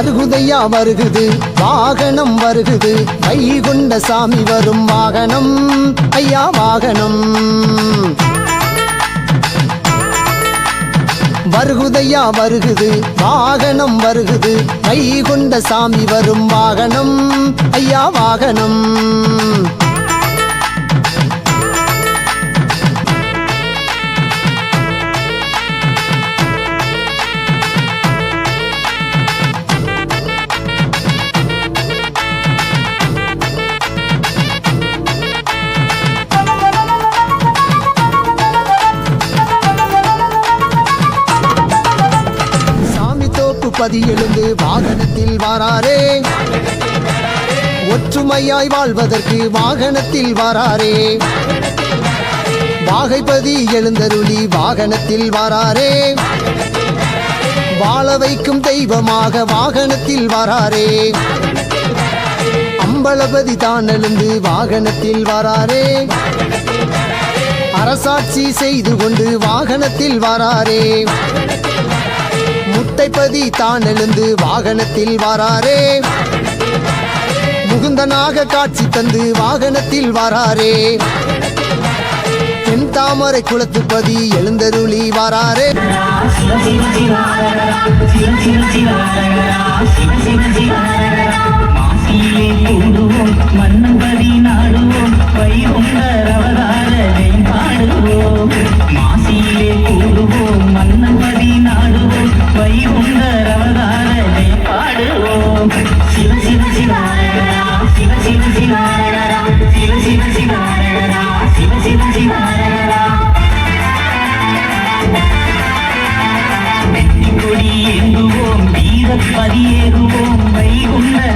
வருகுதையா வருகுது வாகனம் வருகுது வைகுண்ட சாமி வரும் வாகனம் ஐயா வாகனம் வருகுதையா வருகுது வாகனம் வருகுது வைகுண்ட சாமி வரும் வாகனம் ஐயா வாகனம் பதி எழுந்து வாகனத்தில் வாராரே ஒற்றுமையாய் வாழ்வதற்கு வாகனத்தில் வாராரே வாகைப்பதி எழுந்தருளி வாகனத்தில் வாராரே வாழ வைக்கும் தெய்வமாக வாகனத்தில் வாராரே அம்பலபதி தான் எழுந்து வாகனத்தில் வாராரே அரசாட்சி செய்து கொண்டு வாகனத்தில் வாராரே முத்தைப்பதி தான் எழுந்து வாகனத்தில் வாராரே முகுந்தனாக காட்சி தந்து வாகனத்தில் வாராரே தென் தாமரை குளத்துப்பதி எழுந்தருளி வாராரே மன்னபதி நாடுவோம் வைகுண்டர் அவதாரனை பாடுவோம் மாசியிலே கூடுவோம் மன்னபதி நாடுவோம் வைகுண்டர் அவதாரனை பாடுவோம் சிவ சிவ சிவாரகரா சிவ சிவ சிவாரகரா சிவ சிவ சிவாரகரா சிவ சிவ சிவாரகரா வெற்றி கொடி ஏந்துவோம் வீரப்பதி ஏறுவோம் வைகுண்டர்